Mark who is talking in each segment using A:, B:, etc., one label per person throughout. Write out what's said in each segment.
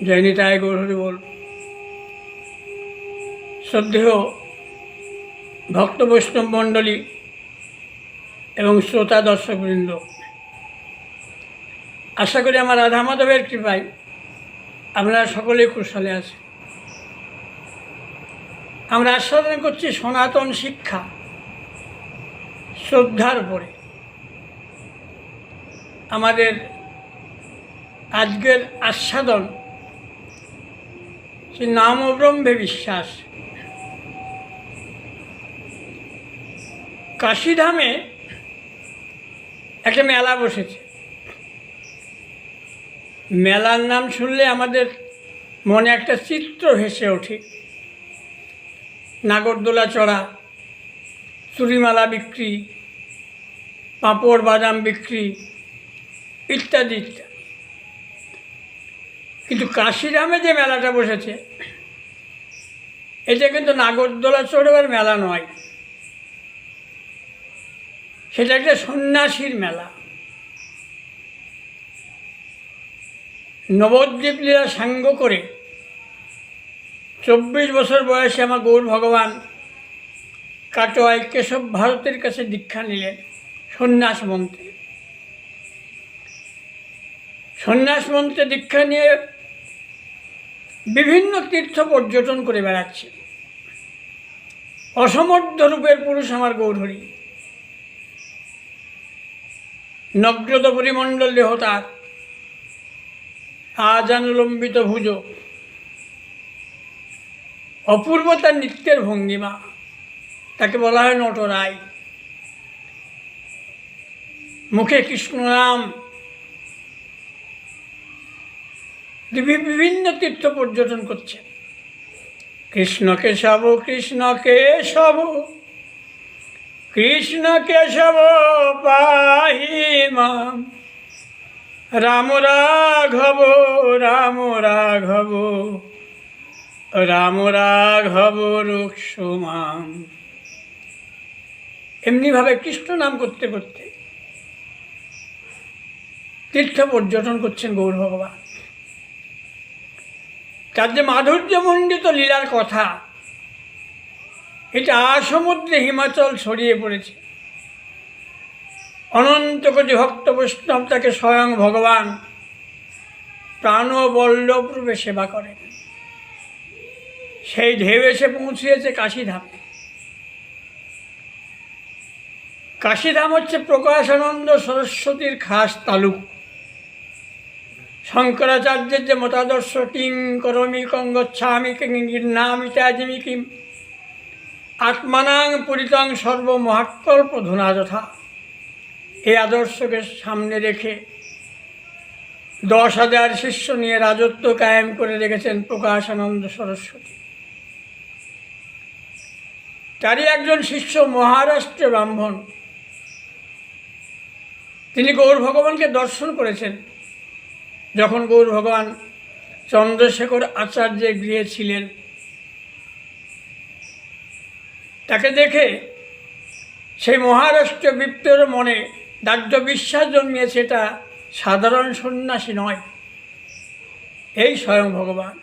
A: জয় নিতাই গৌর হরি বল। শ্রদ্ধেয় ভক্ত বৈষ্ণব মণ্ডলী এবং শ্রোতা দর্শকবৃন্দ, আশা করি আমার রাধা মাধবের কৃপায় আপনারা সকলেই কুশলে আছেন। আমরা আস্বাদন করছি সনাতন শিক্ষা শ্রদ্ধার উপরে। আমাদের আজকের আস্বাদন সে নাম ও ব্রহ্মে বিশ্বাস। কাশীধামে একটা মেলা বসেছে। মেলার নাম শুনলে আমাদের মনে একটা চিত্র ভেসে ওঠে। নাগরদোলা চড়া, চুরিমালা বিক্রি, পাঁপড় বাদাম বিক্রি ইত্যাদি ইত্যাদি। কিন্তু কাশীধামে যে মেলাটা বসেছে এটা কিন্তু নাগরদোলা চড়বার মেলা নয়, সেটা একটা সন্ন্যাসীর মেলা। নবদ্বীপ লীলা সাঙ্গ করে 24 বছর বয়সে আমার গৌর ভগবান কাটোয়ায় কেশব ভারতের কাছে দীক্ষা নিলেন সন্ন্যাস মন্ত্রে। সন্ন্যাস মন্ত্রে দীক্ষা নিয়ে বিভিন্ন তীর্থ পর্যটন করে বেড়াচ্ছে। অসমর্থ রূপের পুরুষ আমার গৌরহরি। নগ্রদ পরিমণ্ডল দেহ তার, আজানুলম্বিত ভুজ, অপূর্ব তার নৃত্যের ভঙ্গিমা। তাকে বলা হয় নটরাই। মুখে কৃষ্ণ নাম। বিভিন্ন তীর্থ পর্যটন করছে। কৃষ্ণ কেশব কৃষ্ণ কেশব কৃষ্ণ কেশব পাহি মাম, রাম রাঘব রাম রাঘব রাম রাঘব রুক্ষমাম। এমনিভাবে কৃষ্ণ নাম করতে করতে তীর্থ পর্যটন করছেন গৌর ভগবান। তার যে মাধুর্যমণ্ডিত লীলার কথা, এটা সমুদ্রে হিমাচল ছড়িয়ে পড়েছে। অনন্ত কোটি ভক্ত বৈষ্ণব তাকে স্বয়ং ভগবান প্রাণবল্লভ রূপে সেবা করেন। সেই ঢেউ এসে পৌঁছিয়েছে কাশীধামে। কাশীধাম হচ্ছে প্রকাশানন্দ সরস্বতীর খাস তালুক। শঙ্করাচার্যের যে মতাদর্শ কিং করমি কং গচ্ছামি কিং গির্নামি ত্যাজিমি কিম আত্মানাং পরিতং সর্বমহাকল্প ধুনা যথা, এই আদর্শকে সামনে রেখে 10,000 শিষ্য নিয়ে রাজত্ব কায়েম করে রেখেছেন প্রকাশানন্দ সরস্বতী। তারই একজন শিষ্য মহারাষ্ট্র ব্রাহ্মণ। তিনি গৌর ভগবানকে দর্শন করেছেন যখন গৌর ভগবান চন্দ্রশেখর আচার্যের গৃহে ছিলেন। তাকে দেখে সেই মহারাষ্ট্র বিপ্রের মনে দাহ্য বিশ্বাস জন্মিয়েছে, এটা সাধারণ সন্ন্যাসী নয়, এই স্বয়ং ভগবান।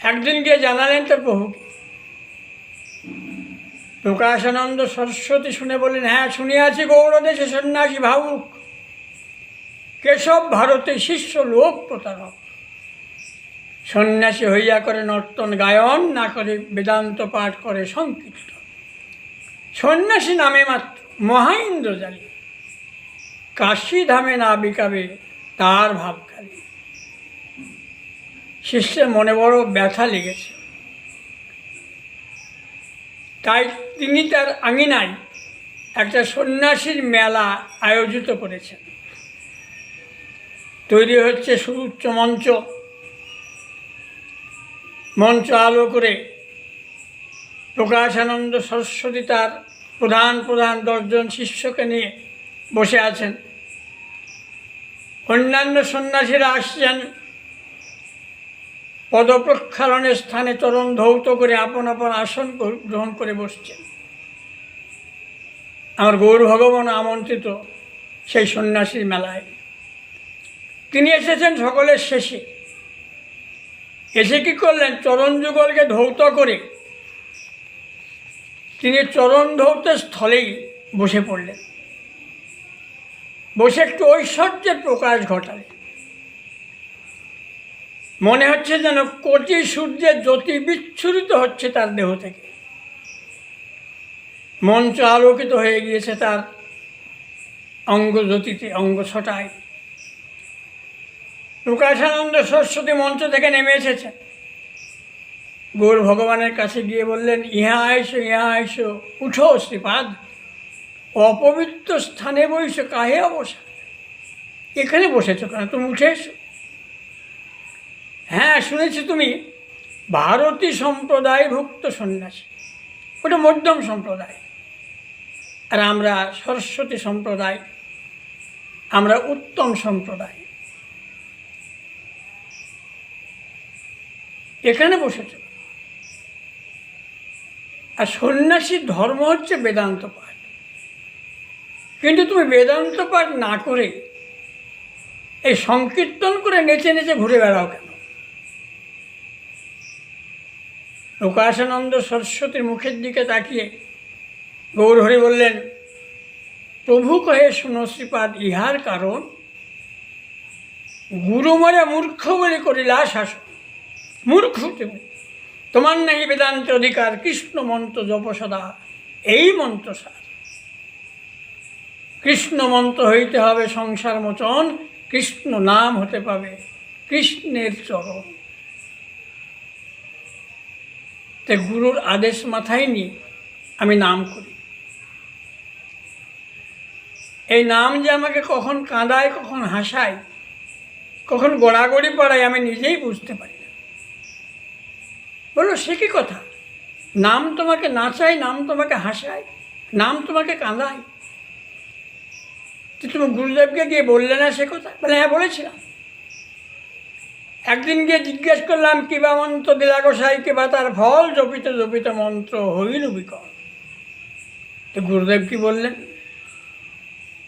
A: একদিন গিয়ে জানালেন তার প্রভুকে। প্রকাশানন্দ সরস্বতী শুনে বললেন, হ্যাঁ শুনিয়াছি গৌরদেশে সন্ন্যাসী ভাবুক, কেশব ভারতে শিষ্য লোক প্রতারক। সন্ন্যাসী হইয়া করে নর্তন গায়ন, না করে বেদান্ত পাঠ করে সংকীর্তন। সন্ন্যাসী নামে মাত্র মহাইন্দ্রজালী, কাশীধামে না বিকাবে তার ভাবখালি। শিষ্যের মনে বড় ব্যথা লেগেছে, তাই তিনি তার আঙিনায় একটা সন্ন্যাসীর মেলা আয়োজিত করেছেন। তৈরি হচ্ছে সুউচ্চ মঞ্চ। মঞ্চ আলো করে প্রকাশানন্দ সরস্বতী তার প্রধান 10 জন শিষ্যকে নিয়ে বসে আছেন। অন্যান্য সন্ন্যাসীরা আসছেন, পদপ্রক্ষালনের স্থানে চরণ ধৌত করে আপন আপন আসন গ্রহণ করে বসছেন। আমার গৌর ভগবান আমন্ত্রিত সেই সন্ন্যাসীর মেলায়। তিনি এসেছেন সকলের শেষে। এসে কী করলেন? চরণ যুগলকে ধৌত করে তিনি চরণ ধৌতের স্থলেই বসে পড়লেন। বসে একটু ঐশ্বর্যের প্রকাশ ঘটালেন। মনে হচ্ছে যেন কোটি সূর্যের জ্যোতি বিচ্ছুরিত হচ্ছে তার দেহ থেকে। মঞ্চ আলোকিত হয়ে গিয়েছে তার অঙ্গজ্যোতিতে, অঙ্গছটায়। প্রকাশানন্দ সরস্বতী মঞ্চ থেকে নেমে এসেছেন। গৌর ভগবানের কাছে গিয়ে বললেন, ইহা আইসো, উঠো শ্রীপাদ, অপবিত্র স্থানে বইস কাহে অবসা। এখানে বসেছ কেন? তুমি উঠে এসো। হ্যাঁ, শুনেছি তুমি ভারতী সম্প্রদায়ভুক্ত সন্ন্যাসী। ওটা মধ্যম সম্প্রদায়, আর আমরা সরস্বতী সম্প্রদায়, আমরা উত্তম সম্প্রদায়। এখানে বসেছ। আর সন্ন্যাসীর ধর্ম হচ্ছে বেদান্ত পাঠ। কিন্তু তুমি বেদান্ত পাঠ না করে এই সংকীর্তন করে নেচে নেচে ঘুরে বেড়াও কেন? প্রকাশানন্দ সরস্বতীর মুখের দিকে তাকিয়ে গৌরহরি বললেন, প্রভু কহে শুনো শ্রীপাদ, ইহার কারণ গুরু মরে মূর্খ বলে করিলা শাসন। মূর্খ তুমি, তোমার নাহি বেদান্ত অধিকার, কৃষ্ণ মন্ত্র জপ সদা, এই মন্ত্র সার। কৃষ্ণ মন্ত্র হইতে হবে সংসার মোচন, কৃষ্ণ নাম হতে পাবে কৃষ্ণের চরণ। তাই গুরুর আদেশ মাথায় নিয়ে আমি নাম করি। এই নাম যে আমাকে কখন কাঁদায়, কখন হাসায়, কখন গড়াগড়ি পড়ায়, আমি নিজেই বুঝতে পারি না। বলো, সে কী কথা? নাম তোমাকে নাচায়, নাম তোমাকে হাসায়, নাম তোমাকে কাঁদায়। তুমি গুরুদেবকে গিয়ে বললে না সে কথা? বলে, হ্যাঁ বলেছিলাম। একদিন গিয়ে জিজ্ঞেস করলাম, কিবা মন্ত্র দিলা গোসাই, কিবা তার ফল, জপিত জপিত মন্ত্র হইল বিকল। তো গুরুদেব কি বললেন?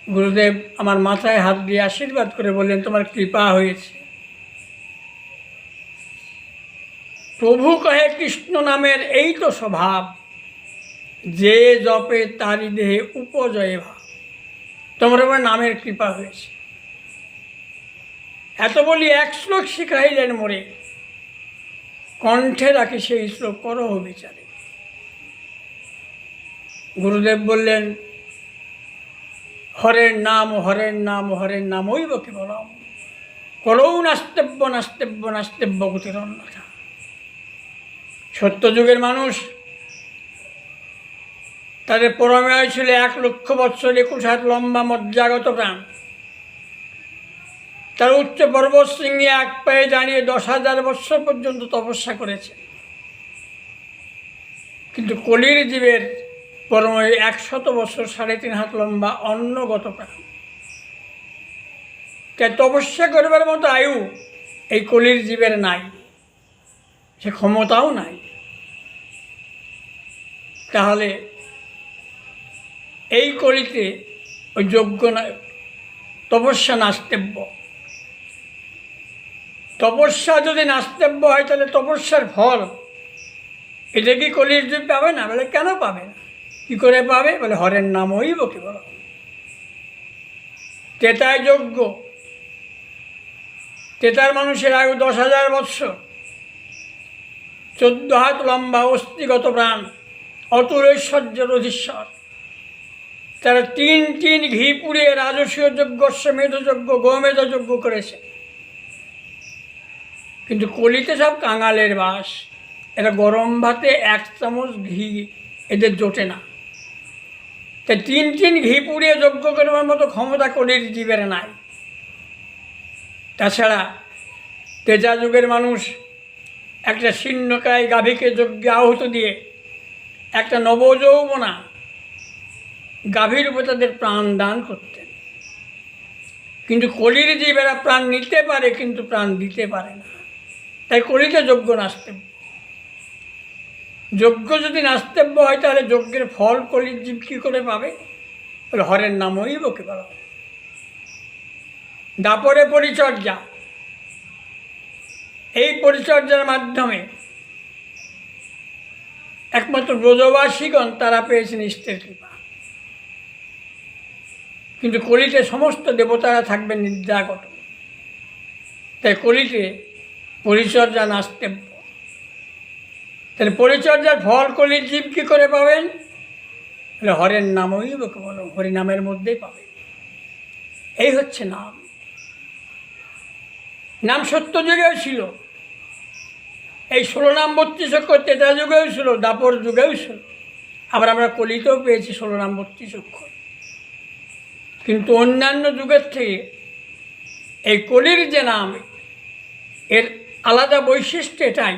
A: গুরুদেব আমার মাথায় হাত দিয়ে আশীর্বাদ করে বললেন, তোমার কৃপা হয়েছে। প্রভু কহে কৃষ্ণ নামের এই তো স্বভাব, যে জপে তারি দেহে উপজয়ে ভাব। তোমার আমার নামের কৃপা হয়েছে। এত বলি এক শ্লোক শিখাইলেন মোরে, কণ্ঠে রাখি সেই শ্লোক করহ বিচারে। গুরুদেব বললেন, হরের নাম হরের নাম হরের নাম ওইব কেবলম, করৌ নাস্তেব্য নাস্তেব্য নাস্তেব্য গতিরন্যথা। সত্যযুগের মানুষ, তাদের পরমেয় ছিল 1,00,000 বৎসর 21 হাত লম্বা মজ্জাগত প্রাণ। তার উচ্চ পর্বত শৃঙ্গে এক পায়ে দাঁড়িয়ে 10,000 বৎসর পর্যন্ত তপস্যা করেছে। কিন্তু কলির জীবের পরময় 100 বৎসর 3.5 হাত লম্বা অন্নগত প্রাণ। তাই তপস্যা করবার মতো আয়ু এই কলির জীবের নাই, সে ক্ষমতাও নাই। তাহলে এই কলিতে ওই যজ্ঞ তপস্যা নাস্তেব্য। তপস্যা যদি নাস্তেব্য হয়, তাহলে তপস্যার ফল এটা কি কলির যুগ পাবে না? বলে, কেন পাবে না? কী করে পাবে? বলে, হরের নাম হইব কেবল। তেতায় যজ্ঞ, তেতার মানুষের আয়ু 10,000 বৎসর, 14 হাত লম্বা অস্থিগত প্রাণ, অতুল ঐশ্বর্যের অধীশ্বর। তারা 3 ঘি পুড়িয়ে রাজসীয় যজ্ঞ, মেধযজ্ঞ, গোমেধ যজ্ঞ করেছে। কিন্তু কলিতে সব কাঙালের বাস। এরা গরম ভাতে 1 চামচ ঘি এদের জোটে না। তাই 3 ঘি পুড়িয়ে যজ্ঞ করবার মতো ক্ষমতা কলির জীবের নাই। তাছাড়া তেজা যুগের মানুষ একটা শীর্ণকায় গাভীকে যজ্ঞে আহুত দিয়ে একটা নবযৌবনা গাভীর উপর তাদের প্রাণ দান করতেন। কিন্তু কলির জীবেরা প্রাণ নিতে পারে, কিন্তু প্রাণ দিতে পারে না। তাই কলিতে যজ্ঞ নাস্তেব্য। যজ্ঞ যদি নাস্তেব্য হয়, তাহলে যজ্ঞের ফল কলির জীব কী করে পাবে? হরের নাম হইব কেবল। দাপরে পরিচর্যা, এই পরিচর্যার মাধ্যমে একমাত্র ব্রজবাসীগণ তারা পেয়েছেন ইষ্টের কৃপা। কিন্তু কলিতে সমস্ত দেবতারা থাকবেন নিদ্রাগত, তাই কলিতে পরিচর্যা নাস্তেব্য। তাহলে পরিচর্যার ফল কলির জীব কী করে পাবেন? হরের নামই বলো, হরিনামের মধ্যেই পাবে। এই হচ্ছে নাম। নাম সত্য যুগেও ছিল, এই 16 নাম 32 অক্ষর ত্রেতা যুগেও ছিল, দাপর যুগেও ছিল, আবার আমরা কলিতেও পেয়েছি 16 নাম 32 অক্ষর। কিন্তু অন্যান্য যুগের থেকে এই কলির যে নাম, এর আলাদা বৈশিষ্ট্য এটাই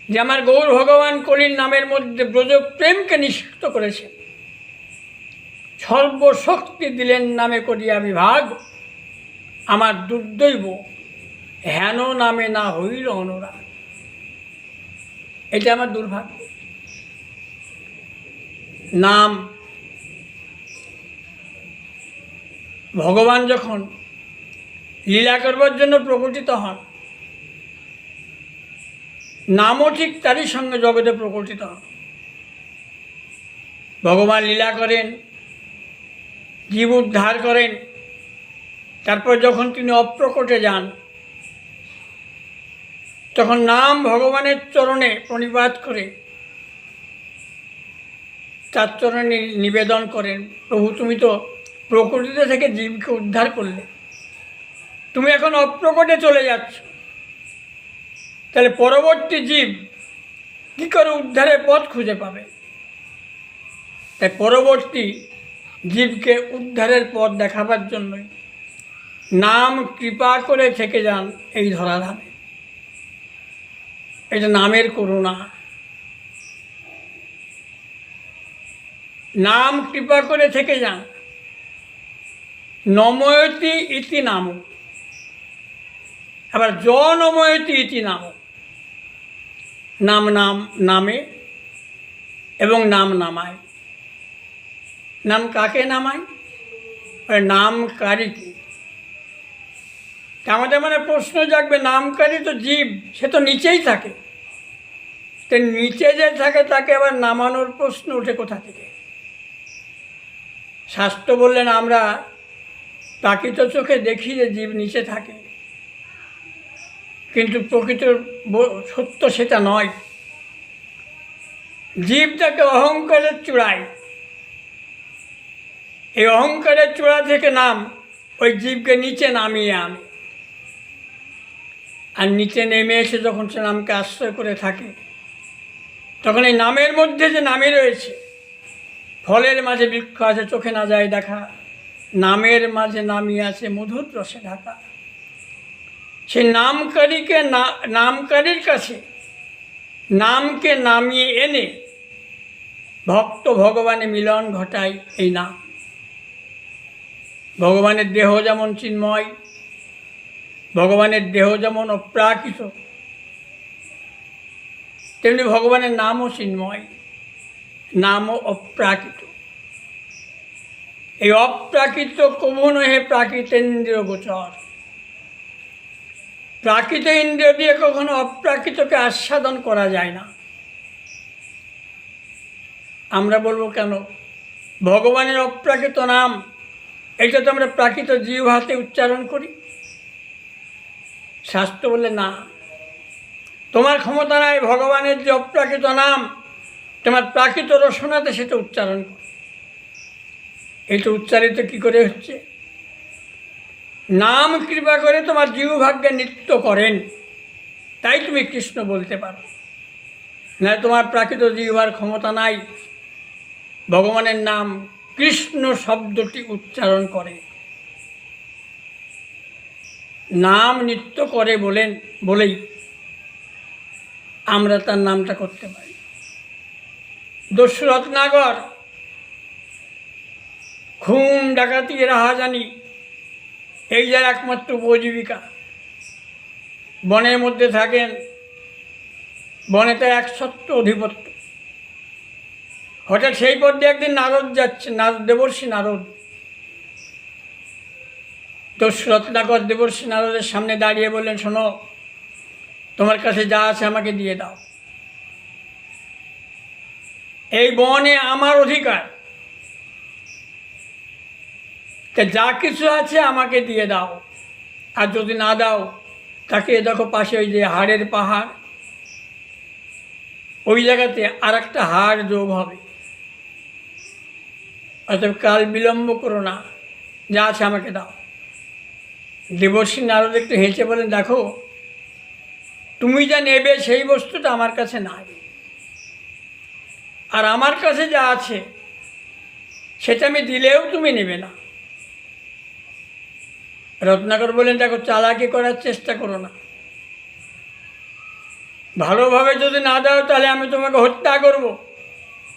A: যে আমার গৌর ভগবান কলির নামের মধ্যে ব্রজপ্রেমকে নিষিদ্ধ করেছেন। সর্বশক্তি দিলেন নামে করিয়া বিভাগ, আমার দুর্দৈব হেন নামে না হইল অনুরাগ। এটা আমার দুর্ভাগ্য। নাম, ভগবান যখন লীলা করবার জন্য প্রকটিত হন, নামও ঠিক তারই সঙ্গে জগতে প্রকটিত হন। ভগবান লীলা করেন, জীব উদ্ধার করেন, তারপর যখন তিনি অপ্রকটে যান, তখন নাম ভগবানের চরণে প্রণিপাত করে তার চরণে নিবেদন করেন, প্রভু তুমি তো প্রকৃতি থেকে জীবকে উদ্ধার করলে, তুমি এখন অপ্রকটে চলে যাচ্ছ, তাহলে পরবর্তী জীব কী করে উদ্ধারের পথ খুঁজে পাবে? তাই পরবর্তী জীবকে উদ্ধারের পথ দেখাবার জন্যই নাম কৃপা করে থেকে যান এই ধরাধামে। এটা নামের করুণা। নাম কৃপা করে থেকে যান। নময়তি ইতি নাম, আবার নময়তি ইতি নাম। নাম নাম নামে এবং নাম নামায়। নাম কাকে নামায়? নামকারীকে। আমাদের মানে প্রশ্ন জাগবে, নামকারী তো জীব, সে তো নিচেই থাকে, তো নিচে যে থাকে তাকে আবার নামানোর প্রশ্ন ওঠে কোথা থেকে? শাস্ত্র বললেন আমরা প্রাকৃত চোখে দেখি যে জীব নিচে থাকে, কিন্তু প্রকৃত সত্য সেটা নয়। জীব তাকে অহংকারের চূড়ায়, এই অহংকারের চূড়া থেকে নাম ওই জীবকে নিচে নামিয়ে আনে। আর নিচে নেমে এসে যখন সে নামকে আশ্রয় করে থাকে, তখন এই নামের মধ্যে যে নামে রয়েছে, ফলের মাঝে বৃক্ষ আছে চোখে না যায় দেখা, নামের মাঝে নামিয়ে আছে মধুর রসে ঢাকা। সে নামকারীকে নামকারীর কাছে নামকে নামিয়ে এনে ভক্ত ভগবানে মিলন ঘটায় এই নাম। ভগবানের দেহ যেমন চিন্ময়, ভগবানের দেহ যেমন অপ্রাকৃত, তেমনি ভগবানের নামও চিন্ময়, নামও অপ্রাকৃত। এই অপ্রাকৃত কবু নহে প্রাকৃতেন্দ্রিয় গোচর। প্রাকৃত ইন্দ্রিয় দিয়ে কখনো অপ্রাকৃতকে আস্বাদন করা যায় না। আমরা বলবো কেন? ভগবানের অপ্রাকৃত নাম, এটা তো আমরা প্রাকৃত জিহ্বাতে উচ্চারণ করি। শাস্ত্র বলে না, তোমার ক্ষমতা নাই ভগবানের যে অপ্রাকৃত নাম তোমার প্রাকৃত রসনাতে সেটা উচ্চারণ করো। এটা উচ্চারিত কি করে হচ্ছে? নাম কৃপা করে তোমার জিহ্বাকে নৃত্য করেন, তাই তুমি কৃষ্ণ বলতে পারো। না, তোমার প্রাকৃত জিহ্বার ক্ষমতা নাই ভগবানের নাম কৃষ্ণ শব্দটি উচ্চারণ করে। নাম নৃত্য করে বলেই আমরা তার নামটা করতে পারি। দস্যু রত্নাকর খুন ডাকাতি রাহাজানি এই যার একমাত্র উপজীবিকা। বনের মধ্যে থাকেন, বনে তার একছত্র অধিপত্য। হঠাৎ সেই পথে একদিন নারদ যাচ্ছে, দেবর্ষি নারদ। তো রত্নাকর দেবর্ষি নারদের সামনে দাঁড়িয়ে বললেন, শোনো, তোমার কাছে যা আছে আমাকে দিয়ে দাও। এই বনে আমার অধিকার, তা যা কিছু আছে আমাকে দিয়ে দাও। আর যদি না দাও, তাকে দেখো পাশে ওই যে হাড়ের পাহাড়, ওই জায়গাতে আর একটা হাড় যোগ হবে। অতএব কাল বিলম্ব করো না, যা আছে আমাকে দাও। দেবর্ষি নারদ একটু হেঁচে বলেন, দেখো, তুমি যা নেবে সেই বস্তুটা আমার কাছে নাই, আর আমার কাছে যা আছে সেটা আমি দিলেও তুমি নেবে না। রত্নাকর বলেন, দেখো, চালাকি করার চেষ্টা করো না। ভালোভাবে যদি না দাও তাহলে আমি তোমাকে হত্যা করব,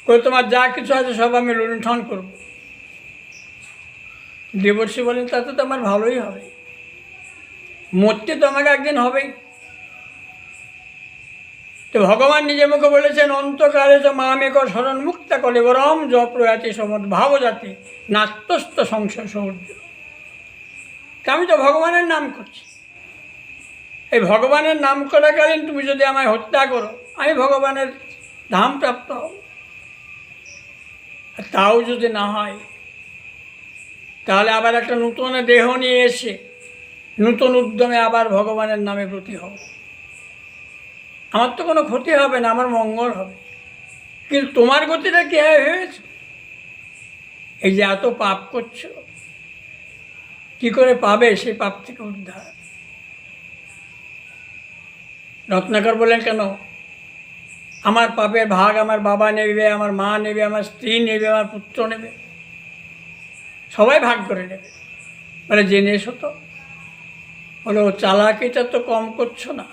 A: করে তোমার যা কিছু আছে সব আমি লুণ্ঠন করব। দেবর্ষি বলেন, তাতে তো আমার ভালোই হবে, মরতে তো আমাকে একদিন হবেই। তো ভগবান নিজে মুখে বলেছেন, অন্তকালে তো মামেক স্মরণ মুক্তা করে বরম জ প্রয়াতি সমদ ভাবজাতি নাত্যস্ত সংশয় সৌর্য। আমি তো ভগবানের নাম করছি, এই ভগবানের নাম করাকালীন তুমি যদি আমায় হত্যা করো, আমি ভগবানের ধাম প্রাপ্ত হব। তাও যদি না হয়, তাহলে আবার একটা নূতন দেহ নিয়ে এসে নূতন উদ্যমে আবার ভগবানের নামে ব্রতী হব। আমার তো কোনো ক্ষতি হবে না, আমার মঙ্গল হবে। কিন্তু তোমার গতিটা কী হয়েছে? এই যে এত পাপ করছো, কী করে পাবে সেই পাপ থেকে উদ্ধার? রত্নাকর বলেন, কেন? আমার পাপের ভাগ আমার বাবা নেবে, আমার মা নেবে, আমার স্ত্রী নেবে, আমার পুত্র নেবে, সবাই ভাগ করে নেবে। বলে, জেনে এসো তো। বলে, ও চালাকিটা তো কম করছো না,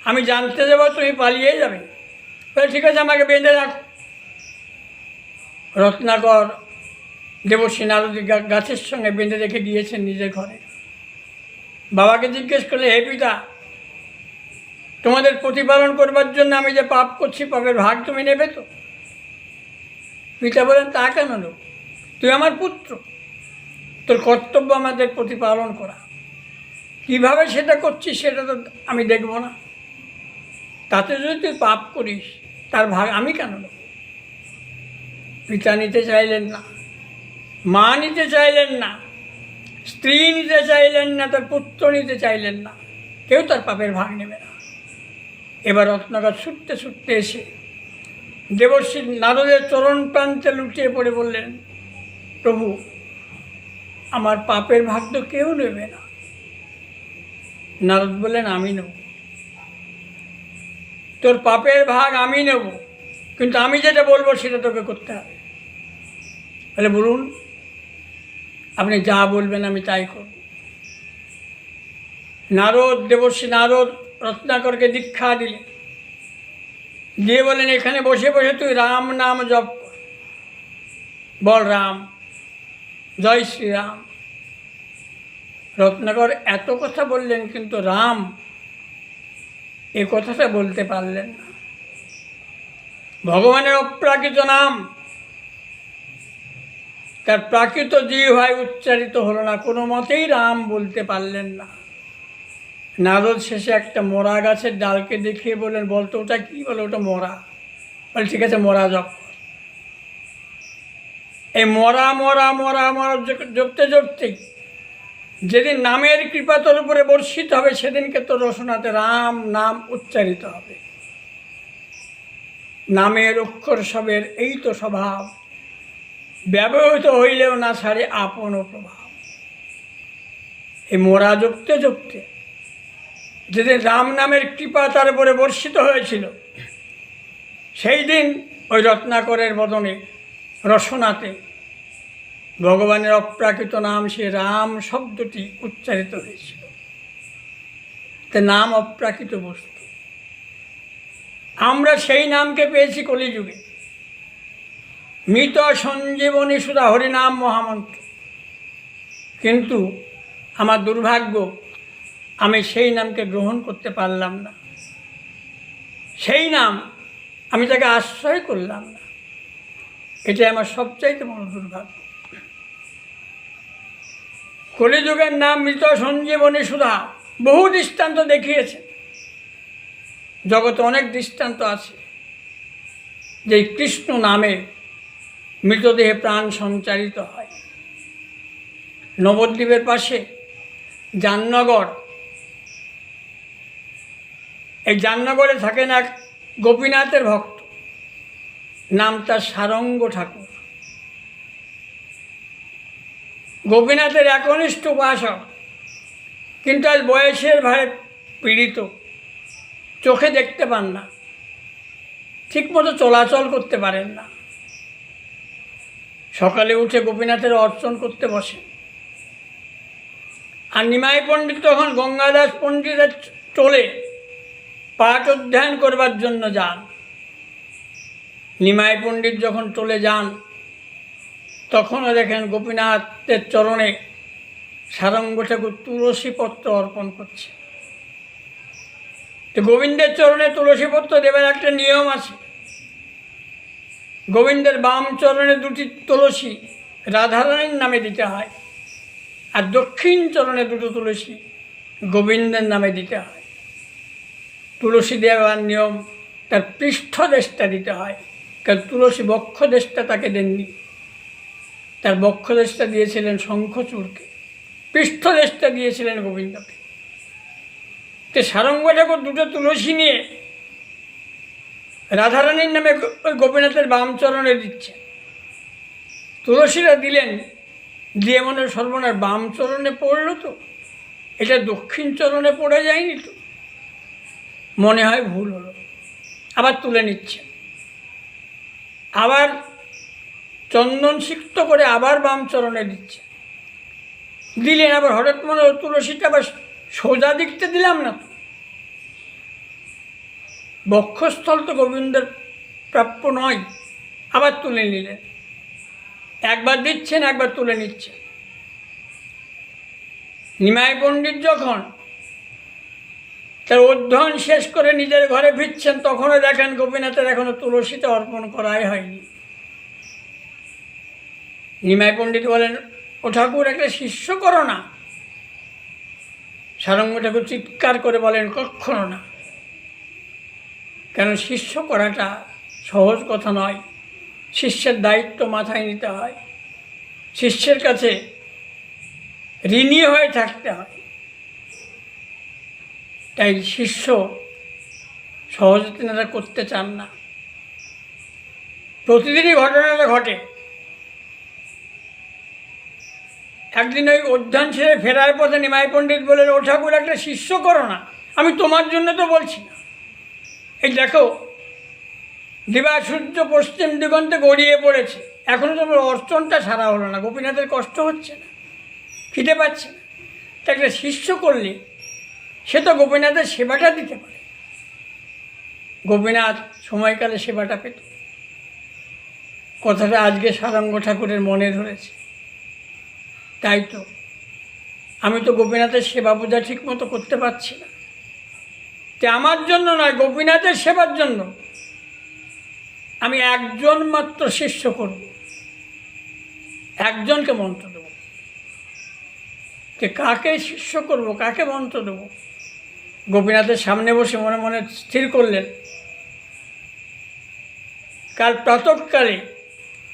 A: আমি জানতে যাবো তুমি পালিয়ে যাবে। বলে, ঠিক আছে, আমাকে বেঁধে রাখো। রত্নাকর দেবর্ষি নারদ গাছের সঙ্গে বেঁধে রেখে গিয়েছেন নিজের ঘরে। বাবাকে জিজ্ঞেস করলে, হে পিতা, তোমাদের প্রতিপালন করবার জন্য আমি যে পাপ করছি, পাপের ভাগ তুমি নেবে তো? পিতা বলেন, তা কেন নেব? তুই আমার পুত্র, তোর কর্তব্য আমাদের প্রতিপালন করা। কীভাবে সেটা করছিস সেটা তো আমি দেখব না। তাতে যদি তুই পাপ করিস, তার ভাগ আমি কেন নেব? পিতা নিতে চাইলেন না, মা নিতে চাইলেন না, স্ত্রী নিতে চাইলেন না, তার পুত্র নিতে চাইলেন না, কেউ তার পাপের ভাগ নেবে না। এবার রত্নাকর ছুটতে ছুটতে এসে দেবর্ষি নারদের চরণ প্রান্তে লুটিয়ে পড়ে বললেন, প্রভু, আমার পাপের ভাগ তো কেউ নেবে না। নারদ বললেন, আমি নেব, তোর পাপের ভাগ আমি নেব, কিন্তু আমি যেটা বলবো সেটা তোকে করতে হবে। তাহলে বলুন, আপনি যা বলবেন আমি তাই করব। নারদ, দেবর্ষি নারদ রত্নাকরকে দীক্ষা দিলেন, দিয়ে বলেন, এখানে বসে বসে তুই রাম নাম জপ কর, বল রাম, জয় শ্রীরাম। রত্নাকর এত কথা বললেন, কিন্তু রাম এ কথাটা বলতে পারলেন না। ভগবানের অপ্রাকৃত নাম তার প্রাকৃত জিহ্বায় উচ্চারিত হলো না, কোনো মতেই রাম বলতে পারলেন না। নারদ শেষে একটা মরা গাছের ডালকে দেখিয়ে বললেন, বলতো ওটা কী? বলে, ওটা মরা। বলে, ঠিক আছে, মরা জপ। এই মরা মরা মরা মরা জপতে জপতেই যেদিন নামের কৃপা তোর উপরে বর্ষিত হবে, সেদিনকে তোর রসনাতে রাম নাম উচ্চারিত হবে। নামের অক্ষর সবের এই তো স্বভাব, ব্যবহৃত হইলেও না ছাড়ে আপন প্রভাব। এই মোরা জপতে জপতে যেদিন রাম নামের কৃপা তার উপরে বর্ষিত হয়েছিল, সেই দিন ওই রত্নাকরের বদনে রসনাতে ভগবানের অপ্রাকৃত নাম, সে রাম শব্দটি উচ্চারিত হয়েছিল। তে নাম অপ্রাকৃত বস্তু, আমরা সেই নামকে পেয়েছি কলিযুগে। মৃত সঞ্জীবনী সুধা হরিনাম মহামন্ত্র। কিন্তু আমার দুর্ভাগ্য, আমি সেই নামকে গ্রহণ করতে পারলাম না, সেই নাম আমি তাকে আশ্রয় করলাম না। এটাই আমার সবচাইতে বড় দুর্ভাগ্য। কলিযুগের নাম মৃত সঞ্জীবনী সুধা, বহু দৃষ্টান্ত দেখিয়েছে। জগতে অনেক দৃষ্টান্ত আছে যে কৃষ্ণ নামে মৃতদেহে প্রাণ সঞ্চারিত হয়। নবদ্বীপের পাশে জামনগর, এই জামনগরে থাকেন এক গোপীনাথের ভক্ত, নাম তার সারঙ্গ ঠাকুর। গোপীনাথের একনিষ্ঠ উপাসক, কিন্তু আজ বয়সের ভারে পীড়িত, চোখে দেখতে পান না, ঠিকমতো চলাচল করতে পারেন না। সকালে উঠে গোপীনাথের অর্চন করতে বসে, আর নিমাই পণ্ডিত তখন গঙ্গাদাস পণ্ডিতের টোলে পাঠ অধ্যয়ন করবার জন্য যান। নিমাই পণ্ডিত যখন টোলে যান, তখনও দেখেন গোপীনাথের চরণে সারঙ্গ ঠাকুর তুলসী পত্র অর্পণ করছে। তো গোবিন্দের চরণে তুলসী পত্র দেবার একটা নিয়ম আছে। গোবিন্দের বাম চরণে দুটি তুলসী রাধারানীর নামে দিতে হয়, আর দক্ষিণ চরণে দুটো তুলসী গোবিন্দের নামে দিতে হয়। তুলসী দেওয়ার নিয়ম, তার পৃষ্ঠদেশটা দিতে হয়, কারণ তুলসী বক্ষদেশটা তাকে দেননি। তার বক্ষদেশটা দিয়েছিলেন শঙ্খচূড়কে, পৃষ্ঠদেশটা দিয়েছিলেন গোবিন্দকে। তো সারঙ্গ ঠাকুর দুটো তুলসী নিয়ে রাধারানীর নামে ওই গোপীনাথের বাম চরণে দিচ্ছে। তুলসীরা দিলেন, দিয়ে মনে সর্বনাশ, বাম চরণে পড়ল তো, এটা দক্ষিণ চরণে পড়ে যায়নি তো, মনে হয় ভুল হলো। আবার তুলে নিচ্ছে, আবার চন্দন সিক্ত করে আবার বাম চরণে দিচ্ছে। দিলেন, আবার হঠাৎ মনে হলো তুলসীটা আবার সোজা দিকতে দিলাম না তো, বক্ষস্থল তো গোবিন্দের প্রাপ্য নয়। আবার তুলে নিলেন, একবার দিচ্ছেন, একবার তুলে নিচ্ছেন। নিমাই পণ্ডিত যখন তার অধ্যয়ন শেষ করে নিজের ঘরে ফিরছেন, তখনও দেখেন গোপীনাথের এখনো তুলসীতে অর্পণ করাই হয়নি। নিমাই পণ্ডিত বলেন, ও ঠাকুর, একটা শিষ্য করো না। সারঙ্গ ঠাকুর চিৎকার করে বলেন, কখনো না। কেন, শিষ্য করাটা সহজ কথা নয়। শিষ্যের দায়িত্ব মাথায় নিতে হয়, শিষ্যের কাছে ঋণী হয়ে থাকতে হয়। তাই শিষ্য সহজে তেনারা করতে চান না। প্রতিদিনই ঘটনাটা ঘটে। একদিন ওই অধ্যয়ন ছেড়ে ফেরার পথে নিমাই পণ্ডিত বললেন, ও ঠাকুর, একটা শিষ্য করো না। আমি তোমার জন্য তো বলছি না, এই দেখো দিবা সূর্য পশ্চিম দিগন্তে গড়িয়ে পড়েছে, এখনও তোমার অর্চনটা সারা হলো না, গোপীনাথের কষ্ট হচ্ছে না, খিদে পাচ্ছে না। তা একটা শিষ্য করলে সে তো গোপীনাথের সেবাটা দিতে পারে। গোপীনাথ সময়কালে সেবাটা পেত। কথাটা আজকে সারঙ্গ ঠাকুরের মনে ধরেছে। তাই তো আমি তো গোপীনাথের সেবা পূজা ঠিক মতো করতে পারছি না। তো আমার জন্য নয়, গোপীনাথের সেবার জন্য আমি একজন মাত্র শিষ্য করব, একজনকে মন্ত্র দেব। যে কাকে শিষ্য করব, কাকে মন্ত্র দেব? গোপীনাথের সামনে বসে মনে মনে স্থির করলেন, কাল প্রাতঃকালে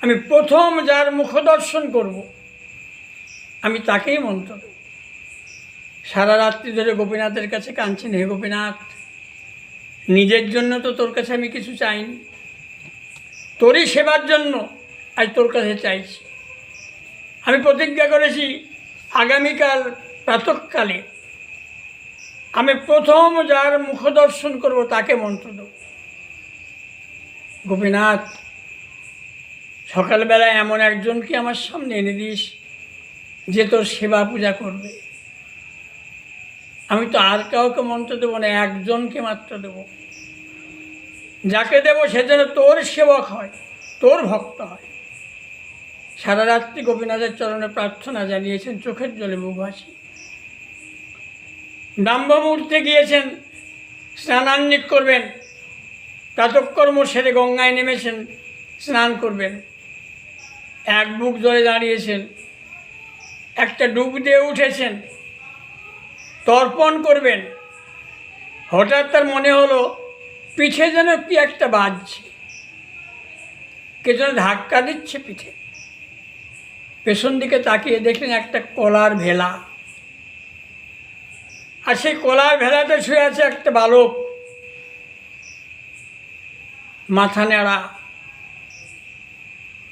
A: আমি প্রথম যার মুখ দর্শন করব, আমি তাকেই মন্ত্র দেব। সারা রাত্রি ধরে গোপীনাথের কাছে কাঁদছেন, হে গোপীনাথ, নিজের জন্য তো তোর কাছে আমি কিছু চাইনি, তোরই সেবার জন্য আজ তোর কাছে চাইছি। আমি প্রতিজ্ঞা করেছি, আগামীকাল প্রাতঃকালে আমি প্রথম যার মুখ দর্শন করব তাকে মন্ত্র দেব। গোপীনাথ, সকালবেলায় এমন একজনকে আমার সামনে এনে দিস যে তোর সেবা পূজা করবে। আমি তো আর কাউকে মন্ত্র দেবো না, একজনকে মাত্র দেব। যাকে দেব সে যেন তোর সেবক হয়, তোর ভক্ত হয়। সারা রাত্রি গোপীনাথের চরণে প্রার্থনা জানিয়েছেন, চোখের জলে মুখ ভাসিয়ে। ব্রাহ্ম মুহূর্তে গিয়েছেন, স্নানান্নিক করবেন, প্রাতঃকর্ম সেরে গঙ্গায় নেমেছেন, স্নান করবেন। এক বুক জলে দাঁড়িয়েছেন, একটা ডুব দিয়ে উঠেছেন, তর্পণ করবেন। হঠাৎ তার মনে হলো পিঠে যেন কি একটা বাজছে, কে যেন ধাক্কা দিচ্ছে পিঠে। পেছন দিকে তাকিয়ে দেখলেন একটা কলার ভেলা, আর সেই কলার ভেলাতে শুয়ে আছে একটা বালক, মাথা নেড়া।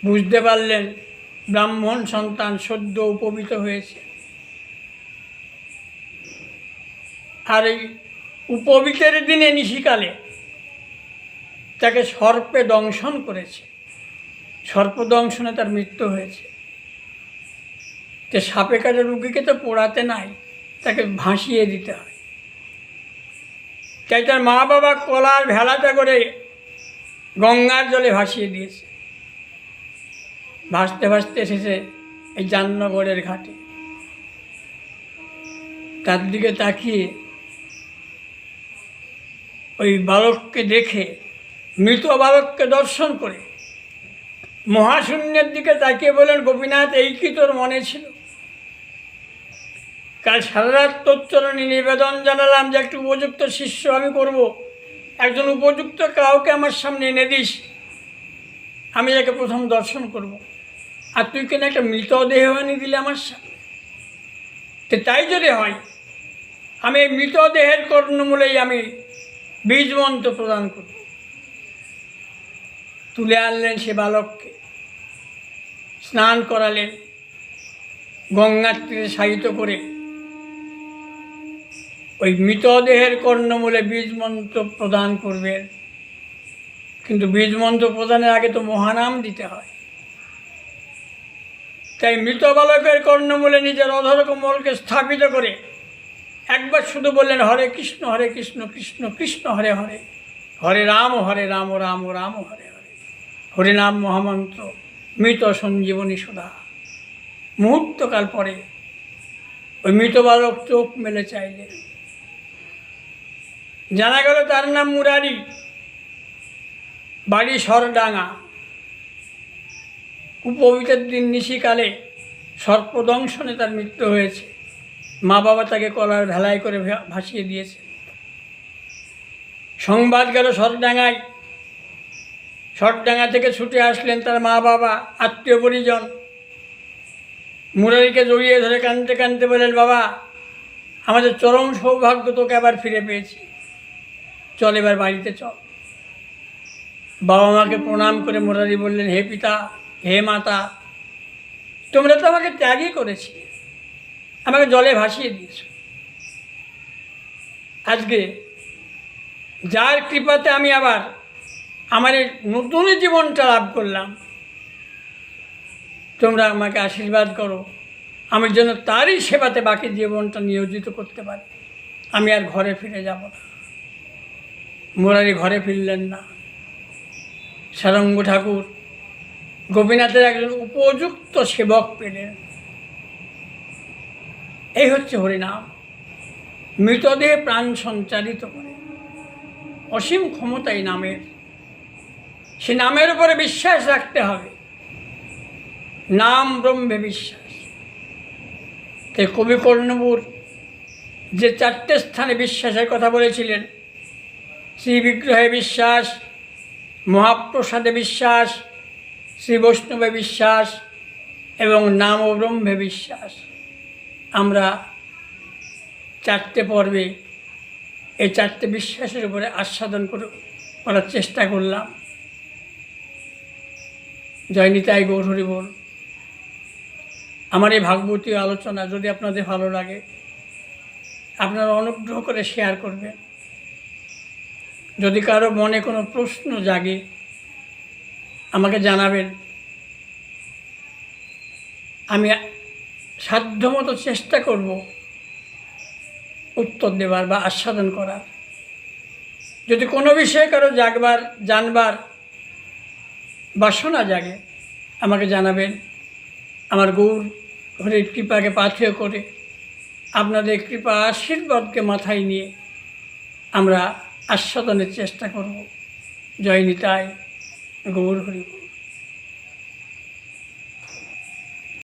A: বুঝতে পারলেন ব্রাহ্মণ সন্তান সদ্য উপবিত হয়েছে। আর এই উপবিতের দিনে নিশিকালে তাকে সর্পে দংশন করেছে, সর্পদংশনে তার মৃত্যু হয়েছে। যে সাপে কাটে রুগীকে তো পোড়াতে নাই, তাকে ভাসিয়ে দিতে হয়। তাই তার মা বাবা কলার ভেলাটা করে গঙ্গার জলে ভাসিয়ে দিয়েছে। ভাসতে ভাসতে এসেছে এই জামনগরের ঘাটে। তার দিকে তাকিয়ে ওই বালককে দেখে, মৃত বালককে দর্শন করে মহাশূন্যের দিকে তাকিয়ে বলেন, গোপীনাথ, এই কি তোর মনে ছিল? কাল সারা রাত তোর চরণে নিবেদন জানালাম যে একটু উপযুক্ত শিষ্য আমি করব, একজন উপযুক্ত কাউকে আমার সামনে এনে দিস, আমি যাকে প্রথম দর্শন করব। আর তুই কেন একটা মৃতদেহ এনে দিলে আমার সামনে? তো তাই যদি হয়, আমি এই মৃতদেহের কর্ণমূলেই আমি বীজ মন্ত্র প্রদান করব। তুলে আনলেন সে বালককে, স্নান করালেন, গঙ্গার তীরে শায়িত করে ওই মৃতদেহের কর্ণমূলে বীজ মন্ত্র প্রদান করবেন। কিন্তু বীজ মন্ত্র প্রদানের আগে তো মহানাম দিতে হয়। তাই মৃত বালকের কর্ণমূলে নিজের অধর কমলকে স্থাপিত করে একবার শুধু বললেন, হরে কৃষ্ণ কৃষ্ণ কৃষ্ণ হরে হরে, হরে রাম রাম রাম হরে হরে, হরে নাম মহামন্ত্র মৃত সঞ্জীবনী সুধা। মুহূর্তকাল পরে ওই মৃত বালক চোখ মেলে চাইলেন। জানা গেল তার নাম মুরারি, বাড়ি সরডাঙ্গা। উপবিতের দিন নিশিকালে সর্পদংশনে তার মৃত্যু হয়েছে। মা বাবা তাকে কলার ভেলায় করে ভাসিয়ে দিয়েছে। সংবাদ গেল সরডাঙ্গায়। সরডাঙ্গা থেকে ছুটে আসলেন তার মা বাবা, আত্মীয় পরিজন। মুরারিকে জড়িয়ে ধরে কাঁদতে কাঁদতে বললেন, বাবা, আমাদের চরম সৌভাগ্য, তোকে আবার ফিরে পেয়েছি, চল এবার বাড়িতে চল। বাবা মাকে প্রণাম করে মুরারি বললেন, হে পিতা, হে মাতা, তোমরা তো আমাকে ত্যাগই করেছি, আমাকে জলে ভাসিয়ে দিয়েছ। আজকে যার কৃপাতে আমি আবার আমার এই নতুন জীবনটা লাভ করলাম, তোমরা আমাকে আশীর্বাদ করো, আমি যেন তারই সেবাতে বাকি জীবনটা নিয়োজিত করতে পারি। আমি আর ঘরে ফিরে যাব না। মুরারি ঘরে ফিরলেন না। সারঙ্গ ঠাকুর গোপীনাথের একজন উপযুক্ত সেবক পেলেন। এই হচ্ছে হরিনাম, মৃতদেহে প্রাণ সঞ্চারিত করে। অসীম ক্ষমতা এই নামের। সে নামের উপরে বিশ্বাস রাখতে হবে। নাম ব্রহ্মে বিশ্বাস। তাই কবি কর্ণপুর যে 4টে স্থানে বিশ্বাসের কথা বলেছিলেন, শ্রী বিগ্রহে বিশ্বাস, মহাপ্রসাদে বিশ্বাস, শ্রী বৈষ্ণবে বিশ্বাস এবং নাম ও ব্রহ্মে বিশ্বাস, আমরা 4টে পর্বে এই 4টে বিশ্বাসের উপরে আস্বাদন করার চেষ্টা করলাম। জয় নিতাই গৌর হরি বল। আমার এই ভাগবতীয় আলোচনা যদি আপনাদের ভালো লাগে, আপনারা অনুগ্রহ করে শেয়ার করবেন। যদি কারো মনে কোনো প্রশ্ন জাগে আমাকে জানাবেন, আমি সাধ্যমতো চেষ্টা করব উত্তর দেবার বা আস্বাদন করার। যদি কোনো বিষয়ে কারো জানবার বাসনা জাগে আমাকে জানাবেন। আমার গৌর হরির কৃপাকে পাথেয় করে, আপনাদের কৃপা আশীর্বাদকে মাথায় নিয়ে আমরা আস্বাদনের চেষ্টা করব। জয় নিতাই গৌর হরি।